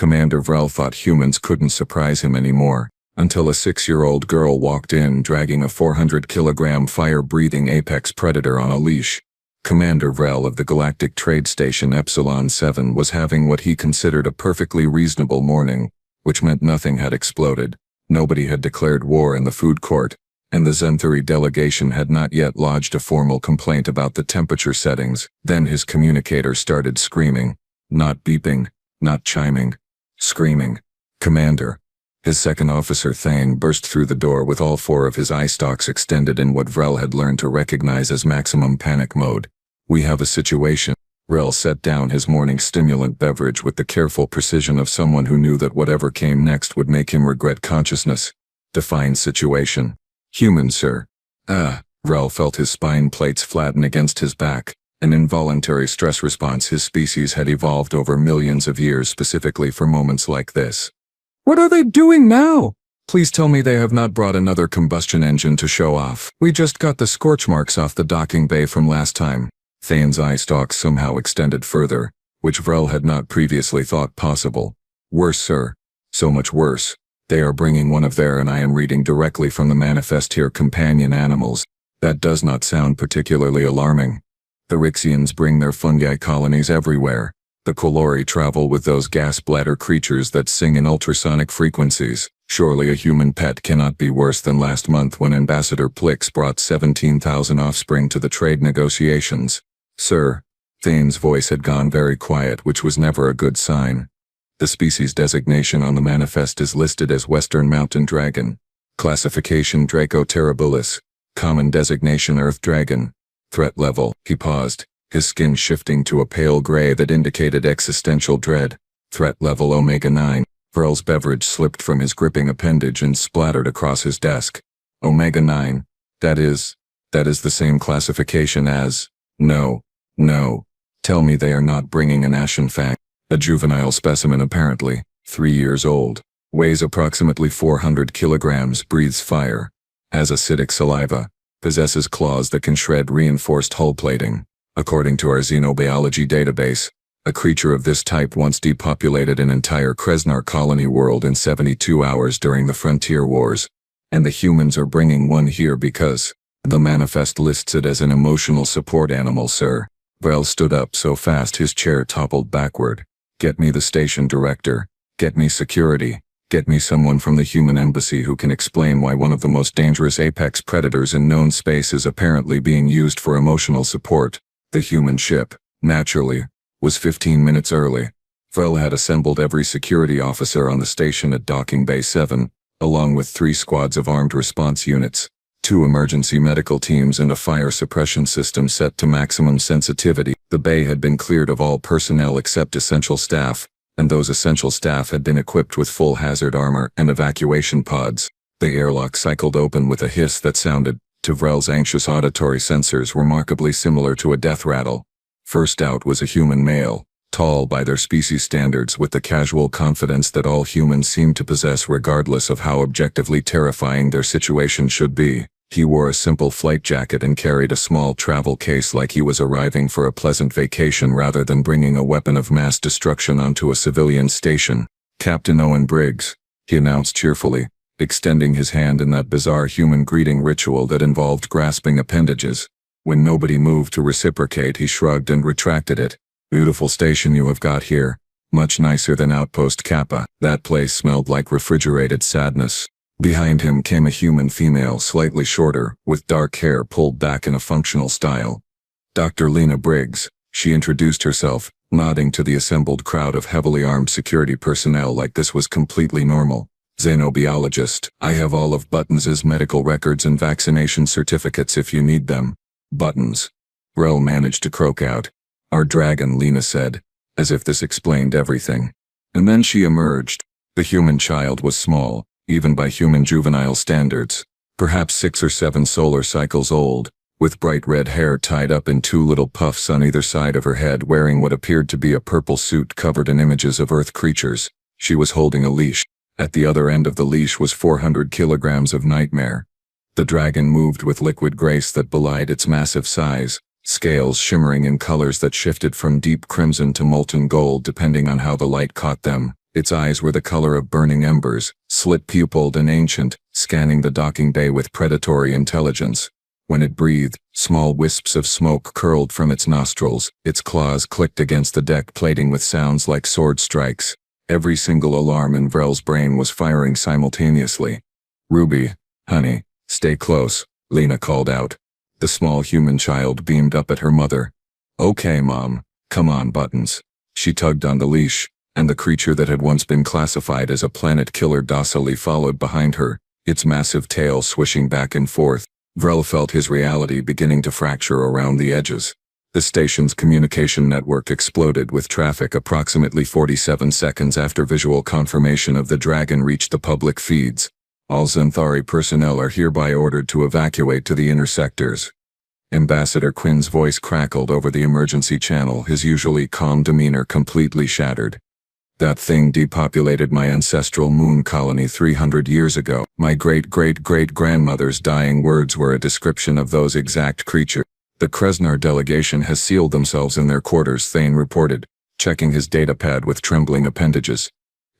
Commander Vrel thought humans couldn't surprise him anymore, until a 6-year-old girl walked in dragging a 400-kilogram fire-breathing apex predator on a leash. Commander Vrel of the Galactic Trade Station Epsilon 7 was having what he considered a perfectly reasonable morning, which meant nothing had exploded, nobody had declared war in the food court, and the Zenthuri delegation had not yet lodged a formal complaint about the temperature settings. Then his communicator started screaming. Not beeping, not chiming. Screaming. Commander. His second officer Thane burst through the door with all 4 of his eye stalks extended in what Vrel had learned to recognize as maximum panic mode. We have a situation. Vrel set down his morning stimulant beverage with the careful precision of someone who knew that whatever came next would make him regret consciousness. Define situation. Human, sir. Vrel felt his spine plates flatten against his back, an involuntary stress response his species had evolved over millions of years specifically for moments like this. What are they doing now? Please tell me they have not brought another combustion engine to show off. We just got the scorch marks off the docking bay from last time. Thane's eye stalks somehow extended further, which Vrel had not previously thought possible. Worse, sir. So much worse. They are bringing one of their, and I am reading directly from the manifest here, companion animals. That does not sound particularly alarming. The Rixians bring their fungi colonies everywhere. The Kolori travel with those gas bladder creatures that sing in ultrasonic frequencies. Surely a human pet cannot be worse than last month when Ambassador Plix brought 17,000 offspring to the trade negotiations. Sir. Thane's voice had gone very quiet, which was never a good sign. The species designation on the manifest is listed as Western Mountain Dragon. Classification Draco terribilis. Common designation Earth Dragon. Threat level. He paused, his skin shifting to a pale gray that indicated existential dread. Threat level Omega 9. Vrel's beverage slipped from his gripping appendage and splattered across his desk. Omega 9. That is the same classification as... No. Tell me they are not bringing an ashen fang. A juvenile specimen apparently, 3 years old, weighs approximately 400 kilograms, breathes fire, has acidic saliva, possesses claws that can shred reinforced hull plating. According to our xenobiology database, a creature of this type once depopulated an entire Kreznar colony world in 72 hours during the Frontier Wars, and the humans are bringing one here because the manifest lists it as an emotional support animal, sir. Vrel stood up so fast his chair toppled backward. Get me the station director. Get me security. Get me someone from the human embassy who can explain why one of the most dangerous apex predators in known space is apparently being used for emotional support. The human ship, naturally, was 15 minutes early. Vrel had assembled every security officer on the station at Docking Bay 7, along with 3 squads of armed response units, 2 emergency medical teams and a fire suppression system set to maximum sensitivity. The bay had been cleared of all personnel except essential staff, and those essential staff had been equipped with full hazard armor and evacuation pods. The airlock cycled open with a hiss that sounded, to Vrel's anxious auditory sensors, remarkably similar to a death rattle. First out was a human male, tall by their species standards with the casual confidence that all humans seem to possess regardless of how objectively terrifying their situation should be. He wore a simple flight jacket and carried a small travel case like he was arriving for a pleasant vacation rather than bringing a weapon of mass destruction onto a civilian station. Captain Owen Briggs, he announced cheerfully, extending his hand in that bizarre human greeting ritual that involved grasping appendages. When nobody moved to reciprocate, he shrugged and retracted it. Beautiful station you have got here. Much nicer than Outpost Kappa. That place smelled like refrigerated sadness. Behind him came a human female, slightly shorter, with dark hair pulled back in a functional style. Dr. Lena Briggs, she introduced herself, nodding to the assembled crowd of heavily armed security personnel like this was completely normal. Xenobiologist, I have all of Buttons's medical records and vaccination certificates if you need them. Buttons. Vrel managed to croak out. Our dragon, Lena said, as if this explained everything. And then she emerged. The human child was small, even by human juvenile standards, perhaps 6 or 7 solar cycles old, with bright red hair tied up in 2 little puffs on either side of her head, wearing what appeared to be a purple suit covered in images of Earth creatures. She was holding a leash. At the other end of the leash was 400 kilograms of nightmare. The dragon moved with liquid grace that belied its massive size, scales shimmering in colors that shifted from deep crimson to molten gold depending on how the light caught them. Its eyes were the color of burning embers, slit-pupilled and ancient, scanning the docking bay with predatory intelligence. When it breathed, small wisps of smoke curled from its nostrils, its claws clicked against the deck plating with sounds like sword strikes. Every single alarm in Vrel's brain was firing simultaneously. "Ruby, honey, stay close," Lena called out. The small human child beamed up at her mother. "Okay, Mom, come on, Buttons." She tugged on the leash, and the creature that had once been classified as a planet killer docilely followed behind her, its massive tail swishing back and forth. Vrel felt his reality beginning to fracture around the edges. The station's communication network exploded with traffic approximately 47 seconds after visual confirmation of the dragon reached the public feeds. All Xanthari personnel are hereby ordered to evacuate to the inner sectors. Ambassador Quinn's voice crackled over the emergency channel, his usually calm demeanor completely shattered. "That thing depopulated my ancestral moon colony 300 years ago. My great-great-great-grandmother's dying words were a description of those exact creatures. The Kreznar delegation has sealed themselves in their quarters," Thane reported, checking his datapad with trembling appendages.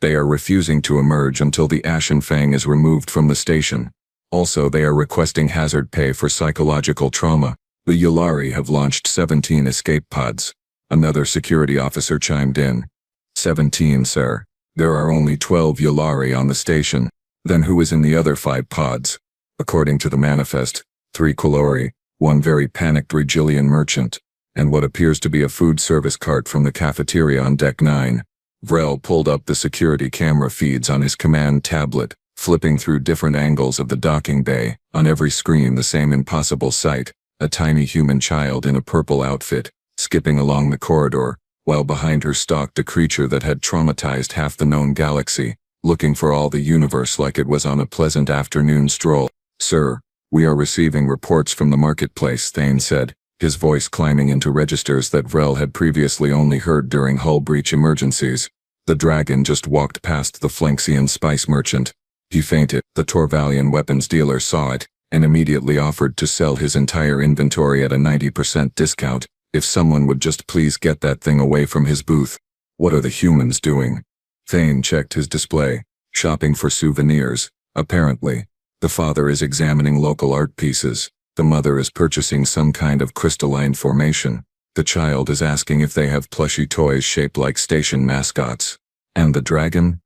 "They are refusing to emerge until the Ashen Fang is removed from the station. Also, they are requesting hazard pay for psychological trauma. The Yulari have launched 17 escape pods." Another security officer chimed in. 17, sir. There are only 12 Yulari on the station. Then who is in the other 5 pods? According to the manifest, 3 Quilori, 1 very panicked Regilian merchant, and what appears to be a food service cart from the cafeteria on Deck 9. Vrel pulled up the security camera feeds on his command tablet, flipping through different angles of the docking bay. On every screen the same impossible sight, a tiny human child in a purple outfit, skipping along the corridor, while behind her stalked a creature that had traumatized half the known galaxy, looking for all the universe like it was on a pleasant afternoon stroll. "Sir, we are receiving reports from the marketplace," Thane said, his voice climbing into registers that Vrel had previously only heard during hull breach emergencies. "The dragon just walked past the Flanxian spice merchant. He fainted. The Torvalian weapons dealer saw it, and immediately offered to sell his entire inventory at a 90% discount. If someone would just please get that thing away from his booth." "What are the humans doing?" Thane checked his display. "Shopping for souvenirs, apparently. The father is examining local art pieces. The mother is purchasing some kind of crystalline formation. The child is asking if they have plushy toys shaped like station mascots. And the dragon?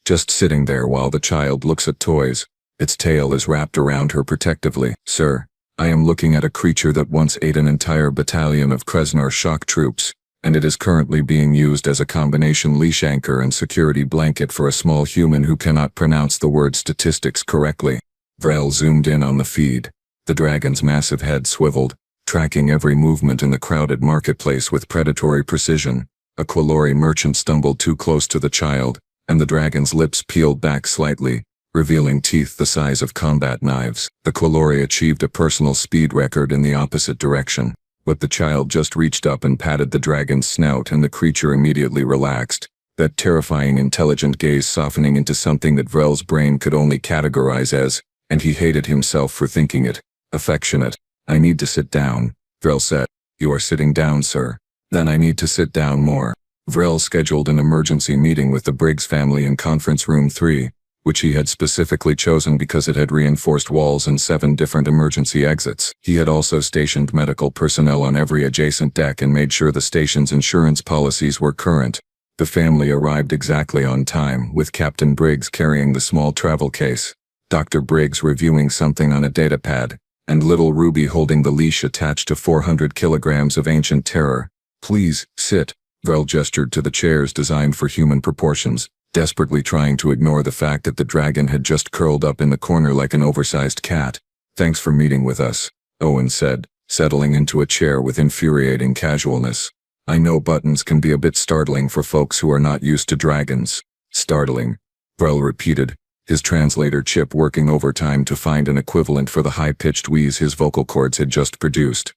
Just sitting there while the child looks at toys. Its tail is wrapped around her protectively. Sir, I am looking at a creature that once ate an entire battalion of Kreznar shock troops, and it is currently being used as a combination leash anchor and security blanket for a small human who cannot pronounce the word statistics correctly." Vrel zoomed in on the feed. The dragon's massive head swiveled, tracking every movement in the crowded marketplace with predatory precision. A Quilori merchant stumbled too close to the child, and the dragon's lips peeled back slightly, revealing teeth the size of combat knives. The Quilori achieved a personal speed record in the opposite direction, but the child just reached up and patted the dragon's snout and the creature immediately relaxed, that terrifying intelligent gaze softening into something that Vrel's brain could only categorize as, and he hated himself for thinking it, affectionate. "I need to sit down," Vrel said. "You are sitting down, sir. Then I need to sit down more." Vrel scheduled an emergency meeting with the Briggs family in Conference Room 3, which he had specifically chosen because it had reinforced walls and 7 different emergency exits. He had also stationed medical personnel on every adjacent deck and made sure the station's insurance policies were current. The family arrived exactly on time, with Captain Briggs carrying the small travel case, Dr. Briggs reviewing something on a datapad, and little Ruby holding the leash attached to 400 kilograms of ancient terror. "Please, sit." Vrel gestured to the chairs designed for human proportions, desperately trying to ignore the fact that the dragon had just curled up in the corner like an oversized cat. "Thanks for meeting with us," Owen said, settling into a chair with infuriating casualness. "I know Buttons can be a bit startling for folks who are not used to dragons." "Startling," Vrel repeated, his translator chip working overtime to find an equivalent for the high-pitched wheeze his vocal cords had just produced.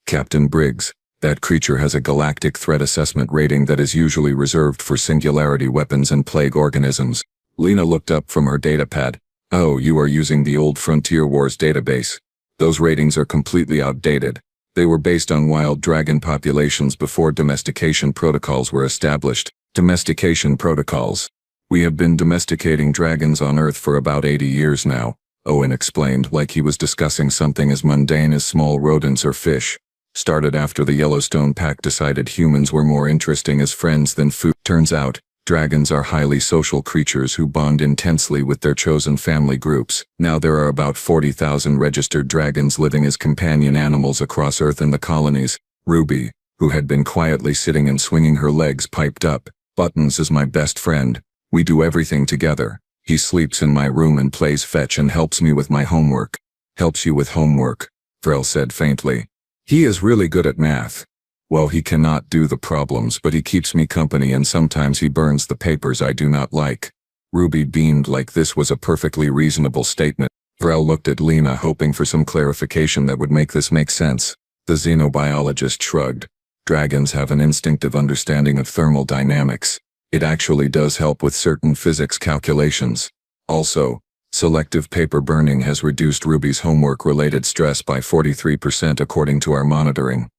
"Captain Briggs, that creature has a galactic threat assessment rating that is usually reserved for singularity weapons and plague organisms." Lena looked up from her datapad. "Oh, you are using the old Frontier Wars database. Those ratings are completely outdated. They were based on wild dragon populations before domestication protocols were established. Domestication protocols. We have been domesticating dragons on Earth for about 80 years now, Owen explained, like he was discussing something as mundane as small rodents or fish. Started after the Yellowstone Pack decided humans were more interesting as friends than food. Turns out, dragons are highly social creatures who bond intensely with their chosen family groups. Now there are about 40,000 registered dragons living as companion animals across Earth in the colonies. Ruby, who had been quietly sitting and swinging her legs, piped up, "Buttons is my best friend. We do everything together. He sleeps in my room and plays fetch and helps me with my homework." "Helps you with homework," Vrel said faintly. "He is really good at math." "Well, he cannot do the problems, but he keeps me company and sometimes he burns the papers I do not like." Ruby beamed like this was a perfectly reasonable statement. Vrel looked at Lena, hoping for some clarification that would make this make sense. The xenobiologist shrugged. "Dragons have an instinctive understanding of thermal dynamics. It actually does help with certain physics calculations. Also, selective paper burning has reduced Ruby's homework-related stress by 43% according to our monitoring."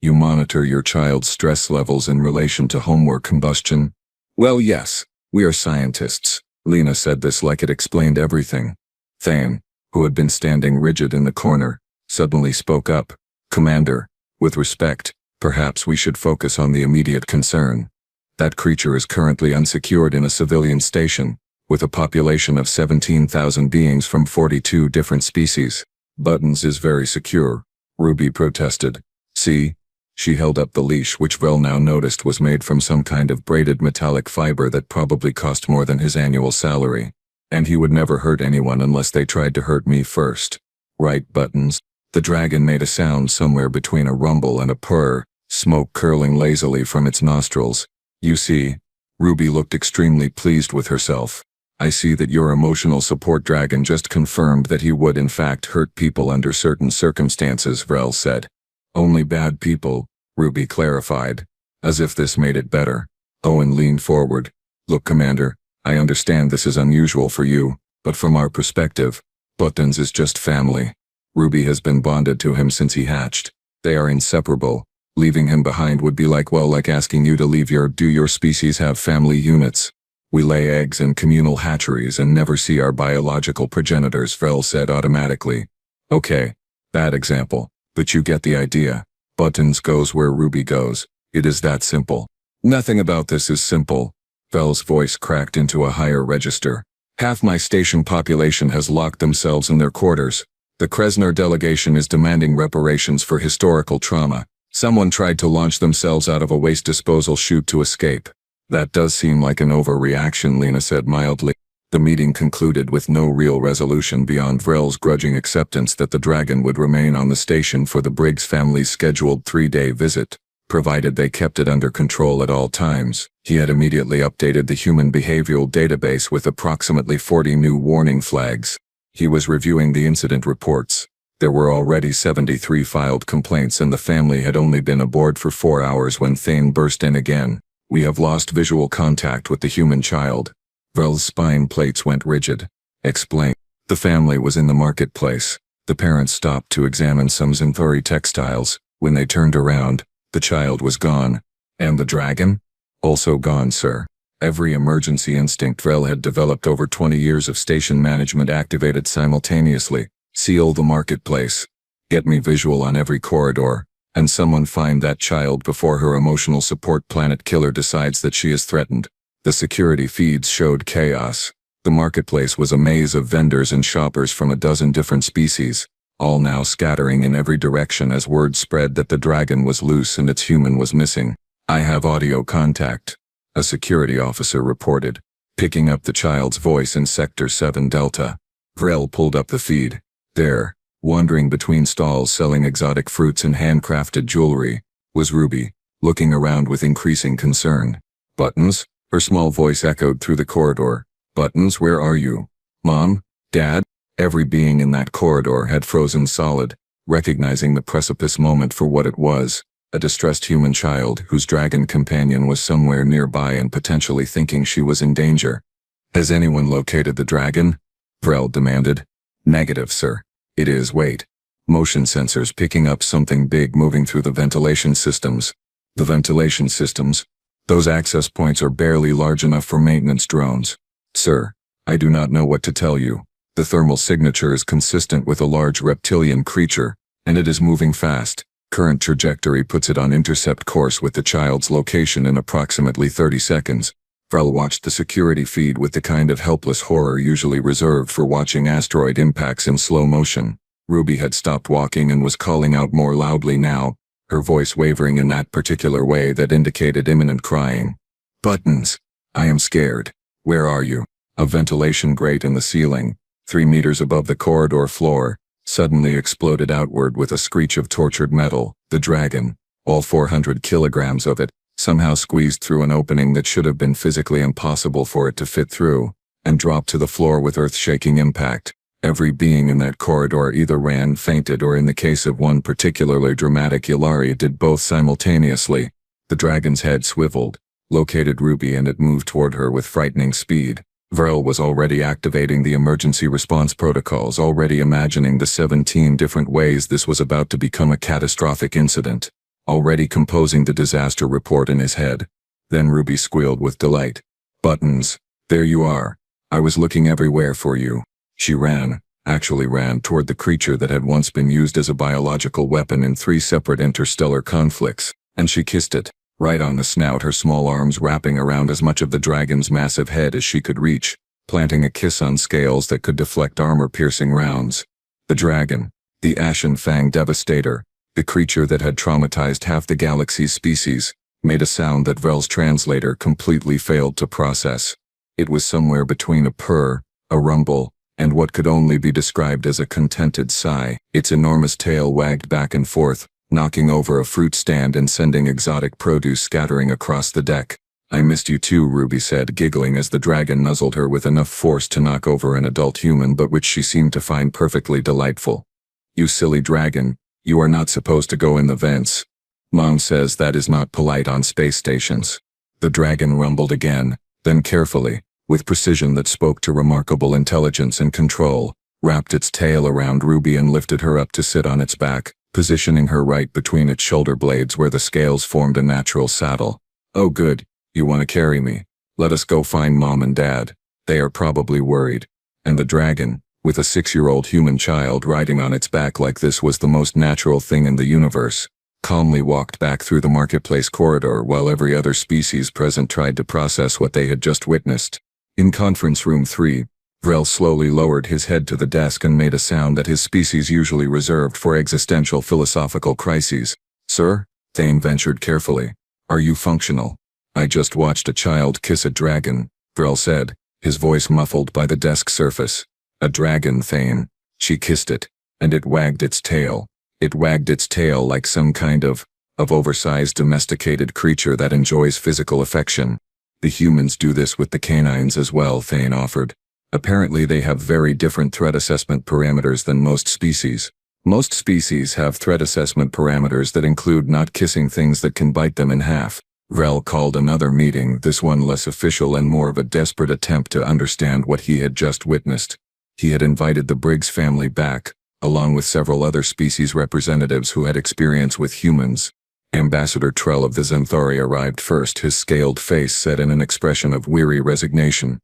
"You monitor your child's stress levels in relation to homework combustion?" "Well, yes. We are scientists." Lena said this like it explained everything. Thane, who had been standing rigid in the corner, suddenly spoke up. "Commander, with respect, perhaps we should focus on the immediate concern. That creature is currently unsecured in a civilian station, with a population of 17,000 beings from 42 different species. Buttons is very secure," Ruby protested. "See?" She held up the leash, which Vrel now noticed was made from some kind of braided metallic fiber that probably cost more than his annual salary. "And he would never hurt anyone unless they tried to hurt me first. Right, Buttons?" The dragon made a sound somewhere between a rumble and a purr, smoke curling lazily from its nostrils. "You see?" Ruby looked extremely pleased with herself. "I see that your emotional support dragon just confirmed that he would in fact hurt people under certain circumstances," Vrel said. "Only bad people," Ruby clarified, as if this made it better. Owen leaned forward. "Look, Commander, I understand this is unusual for you, but from our perspective, Buttons is just family. Ruby has been bonded to him since he hatched. They are inseparable. Leaving him behind would be like asking you to leave do your species have family units? We lay eggs in communal hatcheries and never see our biological progenitors," Vrel said automatically. "Okay, bad example, but you get the idea. Buttons goes where Ruby goes. It is that simple." "Nothing about this is simple." Vrel's voice cracked into a higher register. "Half my station population has locked themselves in their quarters. The Kresnar delegation is demanding reparations for historical trauma. Someone tried to launch themselves out of a waste disposal chute to escape." "That does seem like an overreaction," Lena said mildly. The meeting concluded with no real resolution beyond Vrel's grudging acceptance that the dragon would remain on the station for the Briggs family's scheduled 3-day visit, provided they kept it under control at all times. He had immediately updated the human behavioral database with approximately 40 new warning flags. He was reviewing the incident reports. There were already 73 filed complaints and the family had only been aboard for 4 hours when Thane burst in again. "We have lost visual contact with the human child." Vrel's spine plates went rigid. "Explain." "The family was in the marketplace. The parents stopped to examine some Xanthori textiles. When they turned around, the child was gone." "And the dragon?" "Also gone, sir." Every emergency instinct Vrel had developed over 20 years of station management activated simultaneously. "Seal the marketplace. Get me visual on every corridor. And someone find that child before her emotional support planet killer decides that she is threatened." The security feeds showed chaos. The marketplace was a maze of vendors and shoppers from a dozen different species, all now scattering in every direction as word spread that the dragon was loose and its human was missing. "I have audio contact," a security officer reported, picking up the child's voice in Sector 7 Delta. Vrel pulled up the feed. There, wandering between stalls selling exotic fruits and handcrafted jewelry, was Ruby, looking around with increasing concern. "Buttons?" Her small voice echoed through the corridor. "Buttons, where are you? Mom? Dad?" Every being in that corridor had frozen solid, recognizing the precipice moment for what it was, a distressed human child whose dragon companion was somewhere nearby and potentially thinking she was in danger. "Has anyone located the dragon?" Vrel demanded. "Negative, sir. It is, wait. Motion sensors picking up something big moving through the ventilation systems." "The ventilation systems?" Those access points are barely large enough for maintenance drones. Sir, I do not know what to tell you. The thermal signature is consistent with a large reptilian creature, and it is moving fast. Current trajectory puts it on intercept course with the child's location in approximately 30 seconds. Vrel watched the security feed with the kind of helpless horror usually reserved for watching asteroid impacts in slow motion. Ruby had stopped walking and was calling out more loudly now, her voice wavering in that particular way that indicated imminent crying. Buttons! I am scared. Where are you? A ventilation grate in the ceiling, 3 meters above the corridor floor, suddenly exploded outward with a screech of tortured metal. The dragon, all 400 kilograms of it, somehow squeezed through an opening that should have been physically impossible for it to fit through, and dropped to the floor with earth-shaking impact. Every being in that corridor either ran, fainted, or in the case of one particularly dramatic Yllari did both simultaneously. The dragon's head swiveled, located Ruby, and it moved toward her with frightening speed. Vrel was already activating the emergency response protocols, already imagining the 17 different ways this was about to become a catastrophic incident, already composing the disaster report in his head. Then Ruby squealed with delight. Buttons, there you are. I was looking everywhere for you. She actually ran toward the creature that had once been used as a biological weapon in 3 separate interstellar conflicts, and she kissed it, right on the snout, her small arms wrapping around as much of the dragon's massive head as she could reach, planting a kiss on scales that could deflect armor-piercing rounds. The dragon, the Ashen Fang Devastator, the creature that had traumatized half the galaxy's species, made a sound that Vrel's translator completely failed to process. It was somewhere between a purr, a rumble, and what could only be described as a contented sigh. Its enormous tail wagged back and forth, knocking over a fruit stand and sending exotic produce scattering across the deck. I missed you too, Ruby said, giggling as the dragon nuzzled her with enough force to knock over an adult human, but which she seemed to find perfectly delightful. You silly dragon, you are not supposed to go in the vents. Mom says that is not polite on space stations. The dragon rumbled again, then carefully, with precision that spoke to remarkable intelligence and control, wrapped its tail around Ruby and lifted her up to sit on its back, positioning her right between its shoulder blades where the scales formed a natural saddle. Oh good, you want to carry me? Let us go find Mom and Dad. They are probably worried. And the dragon, with a 6-year-old human child riding on its back like this was the most natural thing in the universe, calmly walked back through the marketplace corridor while every other species present tried to process what they had just witnessed. In conference room 3, Vrel slowly lowered his head to the desk and made a sound that his species usually reserved for existential philosophical crises. Sir? Thane ventured carefully. Are you functional? I just watched a child kiss a dragon, Vrel said, his voice muffled by the desk surface. A dragon, Thane. She kissed it, and it wagged its tail. It wagged its tail like some kind of oversized domesticated creature that enjoys physical affection. The humans do this with the canines as well, Thane offered. Apparently they have very different threat assessment parameters than most species. Most species have threat assessment parameters that include not kissing things that can bite them in half. Vrel called another meeting, this one less official and more of a desperate attempt to understand what he had just witnessed. He had invited the Briggs family back, along with several other species representatives who had experience with humans. Ambassador Trell of the Zenthari arrived first, his scaled face set in an expression of weary resignation.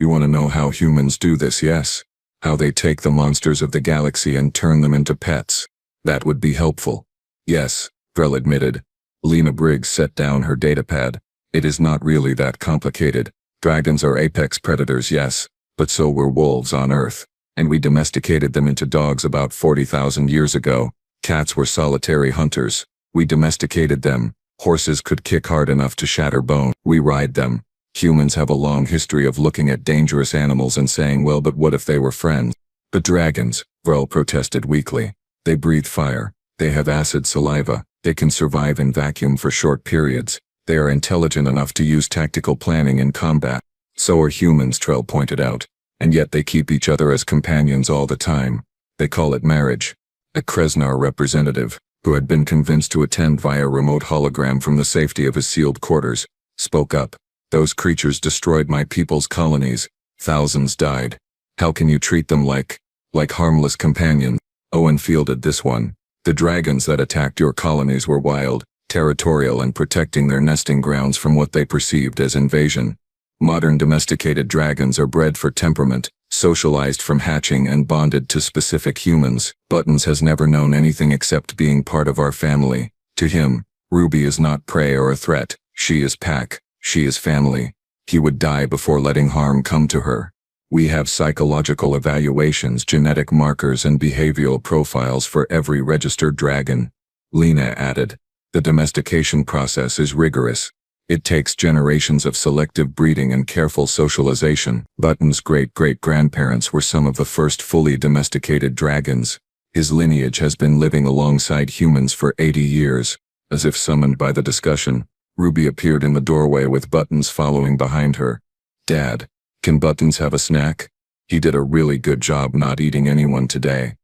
You want to know how humans do this, yes? How they take the monsters of the galaxy and turn them into pets. That would be helpful. Yes, Vrel admitted. Lena Briggs set down her datapad. It is not really that complicated. Dragons are apex predators, yes, but so were wolves on Earth. And we domesticated them into dogs about 40,000 years ago. Cats were solitary hunters. We domesticated them. Horses could kick hard enough to shatter bone. We ride them. Humans have a long history of looking at dangerous animals and saying, well, but what if they were friends? But dragons, Vrel protested weakly. They breathe fire. They have acid saliva. They can survive in vacuum for short periods. They are intelligent enough to use tactical planning in combat. So are humans, Trell pointed out. And yet they keep each other as companions all the time. They call it marriage. A Kresnar representative, who had been convinced to attend via remote hologram from the safety of his sealed quarters, spoke up. Those creatures destroyed my people's colonies. Thousands died. How can you treat them like harmless companions? Owen fielded this one. The dragons that attacked your colonies were wild. territorial and protecting their nesting grounds from what they perceived as invasion. Modern domesticated dragons are bred for temperament, socialized from hatching and bonded to specific humans. Buttons has never known anything except being part of our family. To him, Ruby is not prey or a threat. She is pack. She is family. He would die before letting harm come to her. We have psychological evaluations, genetic markers, and behavioral profiles for every registered dragon. Lena added, the domestication process is rigorous. It takes generations of selective breeding and careful socialization. Button's great-great-grandparents were some of the first fully domesticated dragons. His lineage has been living alongside humans for 80 years. As if summoned by the discussion, Ruby appeared in the doorway with Buttons following behind her. Dad, can Buttons have a snack? He did a really good job not eating anyone today.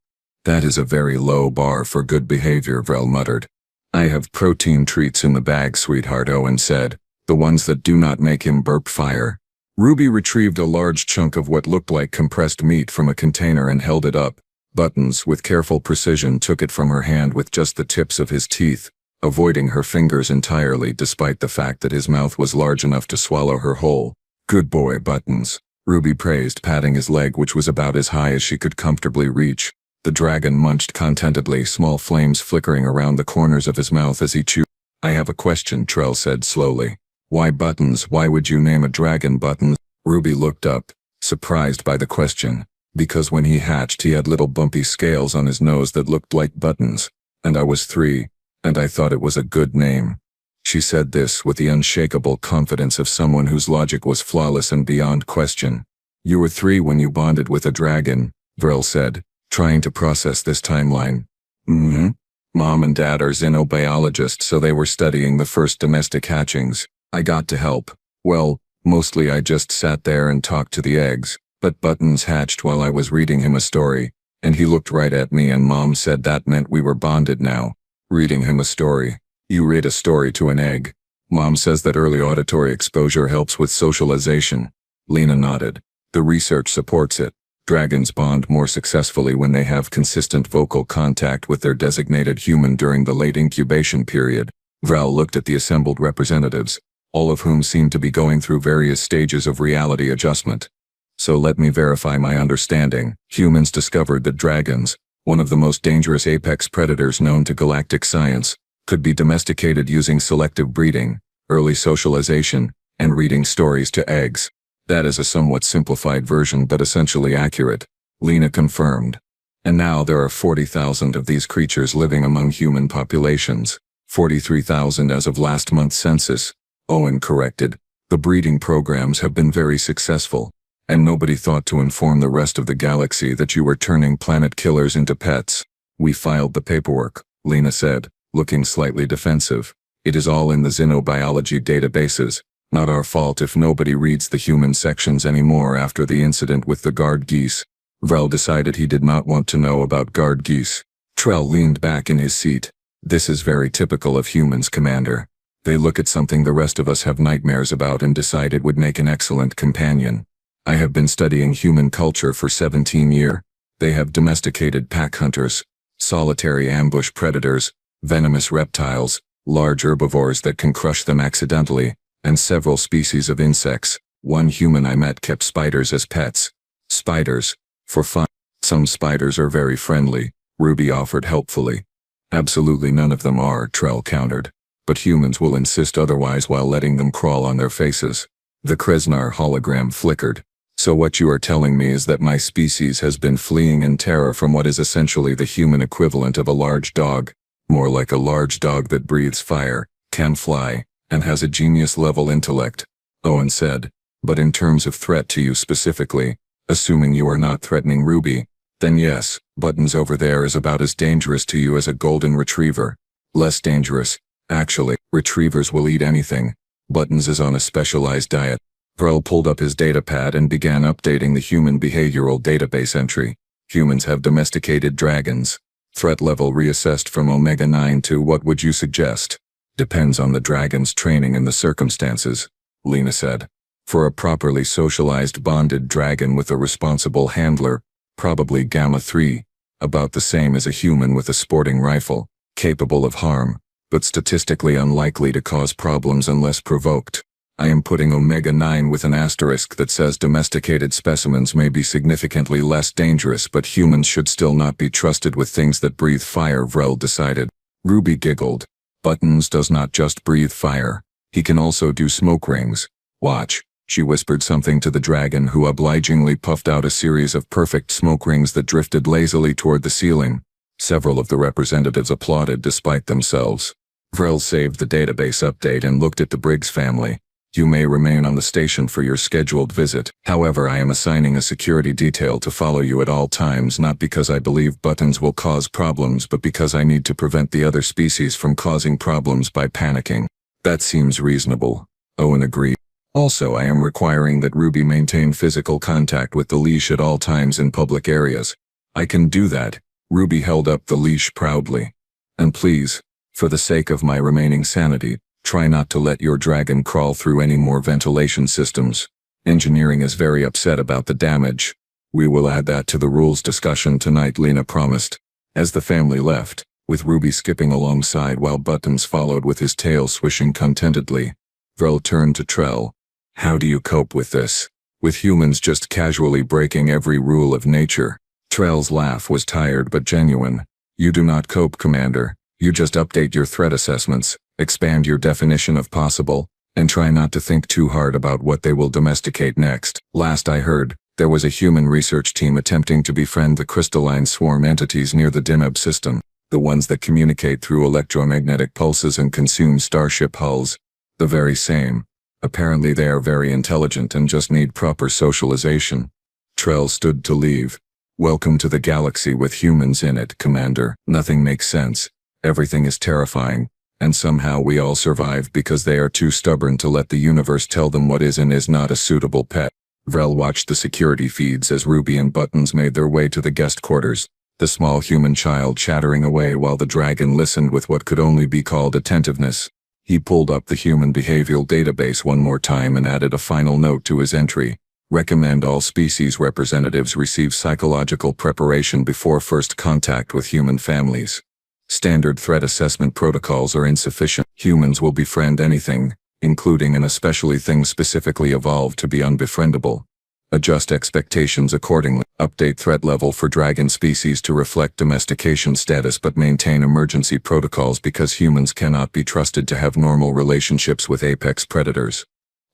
That is a very low bar for good behavior, Vrel muttered. I have protein treats in the bag, sweetheart, Owen said. The ones that do not make him burp fire. Ruby retrieved a large chunk of what looked like compressed meat from a container and held it up. Buttons, with careful precision, took it from her hand with just the tips of his teeth, avoiding her fingers entirely despite the fact that his mouth was large enough to swallow her whole. Good boy, Buttons, Ruby praised, patting his leg, which was about as high as she could comfortably reach. The dragon munched contentedly, small flames flickering around the corners of his mouth as he chewed. I have a question, Trell said slowly. Why Buttons? Why would you name a dragon Buttons? Ruby looked up, surprised by the question. Because when he hatched he had little bumpy scales on his nose that looked like buttons. And I was 3, and I thought it was a good name. She said this with the unshakable confidence of someone whose logic was flawless and beyond question. You were 3 when you bonded with a dragon, Vril said, trying to process this timeline. Mom and Dad are xenobiologists, so they were studying the first domestic hatchings. I got to help. Well, mostly I just sat there and talked to the eggs, but Buttons hatched while I was reading him a story, and he looked right at me and Mom said that meant we were bonded now. Reading him a story. You read a story to an egg. Mom says that early auditory exposure helps with socialization. Lena nodded. The research supports it. Dragons bond more successfully when they have consistent vocal contact with their designated human during the late incubation period. Vril looked at the assembled representatives, all of whom seemed to be going through various stages of reality adjustment. So let me verify my understanding. Humans discovered that dragons, one of the most dangerous apex predators known to galactic science, could be domesticated using selective breeding, early socialization, and reading stories to eggs. That is a somewhat simplified version but essentially accurate, Lena confirmed. And now there are 40,000 of these creatures living among human populations. 43,000 as of last month's census, Owen corrected. The breeding programs have been very successful, and nobody thought to inform the rest of the galaxy that you were turning planet killers into pets. We filed the paperwork, Lena said, looking slightly defensive. It is all in the xenobiology databases. Not our fault if nobody reads the human sections anymore after the incident with the guard geese. Vrel decided he did not want to know about guard geese. Trell leaned back in his seat. This is very typical of humans, Commander. They look at something the rest of us have nightmares about and decide it would make an excellent companion. I have been studying human culture for 17 years. They have domesticated pack hunters, solitary ambush predators, venomous reptiles, large herbivores that can crush them accidentally, and several species of insects. One human I met kept spiders as pets. Spiders, for fun. Some spiders are very friendly, Ruby offered helpfully. Absolutely none of them are, Trell countered. But humans will insist otherwise while letting them crawl on their faces. The Kresnar hologram flickered. So what you are telling me is that my species has been fleeing in terror from what is essentially the human equivalent of a large dog. More like a large dog that breathes fire, can fly, and has a genius-level intellect, Owen said. But in terms of threat to you specifically, assuming you are not threatening Ruby, then yes, Buttons over there is about as dangerous to you as a golden retriever. Less dangerous, actually. Retrievers will eat anything. Buttons is on a specialized diet. Vrel pulled up his datapad and began updating the human behavioral database entry. Humans have domesticated dragons. Threat level reassessed from Omega 9 to what would you suggest? Depends on the dragon's training and the circumstances, Lena said. For a properly socialized bonded dragon with a responsible handler, probably Gamma 3, about the same as a human with a sporting rifle, capable of harm, but statistically unlikely to cause problems unless provoked. I am putting omega-9 with an asterisk that says domesticated specimens may be significantly less dangerous, but humans should still not be trusted with things that breathe fire, Vrel decided. Ruby giggled. Buttons does not just breathe fire. He can also do smoke rings. Watch. She whispered something to the dragon, who obligingly puffed out a series of perfect smoke rings that drifted lazily toward the ceiling. Several of the representatives applauded despite themselves. Vrel saved the database update and looked at the Briggs family. You may remain on the station for your scheduled visit. However, I am assigning a security detail to follow you at all times, not because I believe buttons will cause problems, but because I need to prevent the other species from causing problems by panicking. That seems reasonable. Owen agreed. Also, I am requiring that Ruby maintain physical contact with the leash at all times in public areas. I can do that. Ruby held up the leash proudly. And please, for the sake of my remaining sanity, try not to let your dragon crawl through any more ventilation systems. Engineering is very upset about the damage. We will add that to the rules discussion tonight, Lena promised. As the family left, with Ruby skipping alongside while Buttons followed with his tail swishing contentedly, Vrel turned to Trell. How do you cope with this? With humans just casually breaking every rule of nature? Trell's laugh was tired but genuine. You do not cope, Commander. You just update your threat assessments, expand your definition of possible, and try not to think too hard about what they will domesticate next. Last I heard, there was a human research team attempting to befriend the crystalline swarm entities near the Dineb system, the ones that communicate through electromagnetic pulses and consume starship hulls. The very same. Apparently they are very intelligent and just need proper socialization. Trell stood to leave. Welcome to the galaxy with humans in it, Commander. Nothing makes sense. Everything is terrifying. And somehow we all survive because they are too stubborn to let the universe tell them what is and is not a suitable pet. Vrel watched the security feeds as Ruby and Buttons made their way to the guest quarters, the small human child chattering away while the dragon listened with what could only be called attentiveness. He pulled up the human behavioral database one more time and added a final note to his entry. Recommend all species representatives receive psychological preparation before first contact with human families. Standard threat assessment protocols are insufficient. Humans will befriend anything, including and especially things specifically evolved to be unbefriendable. Adjust expectations accordingly. Update threat level for dragon species to reflect domestication status, but maintain emergency protocols because humans cannot be trusted to have normal relationships with apex predators.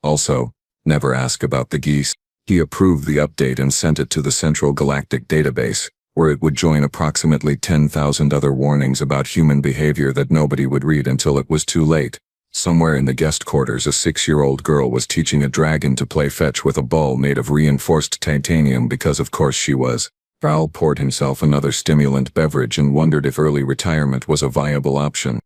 Also, never ask about the geese. He approved the update and sent it to the Central Galactic database, where it would join approximately 10,000 other warnings about human behavior that nobody would read until it was too late. Somewhere in the guest quarters, a 6-year-old girl was teaching a dragon to play fetch with a ball made of reinforced titanium because of course she was. Val poured himself another stimulant beverage and wondered if early retirement was a viable option.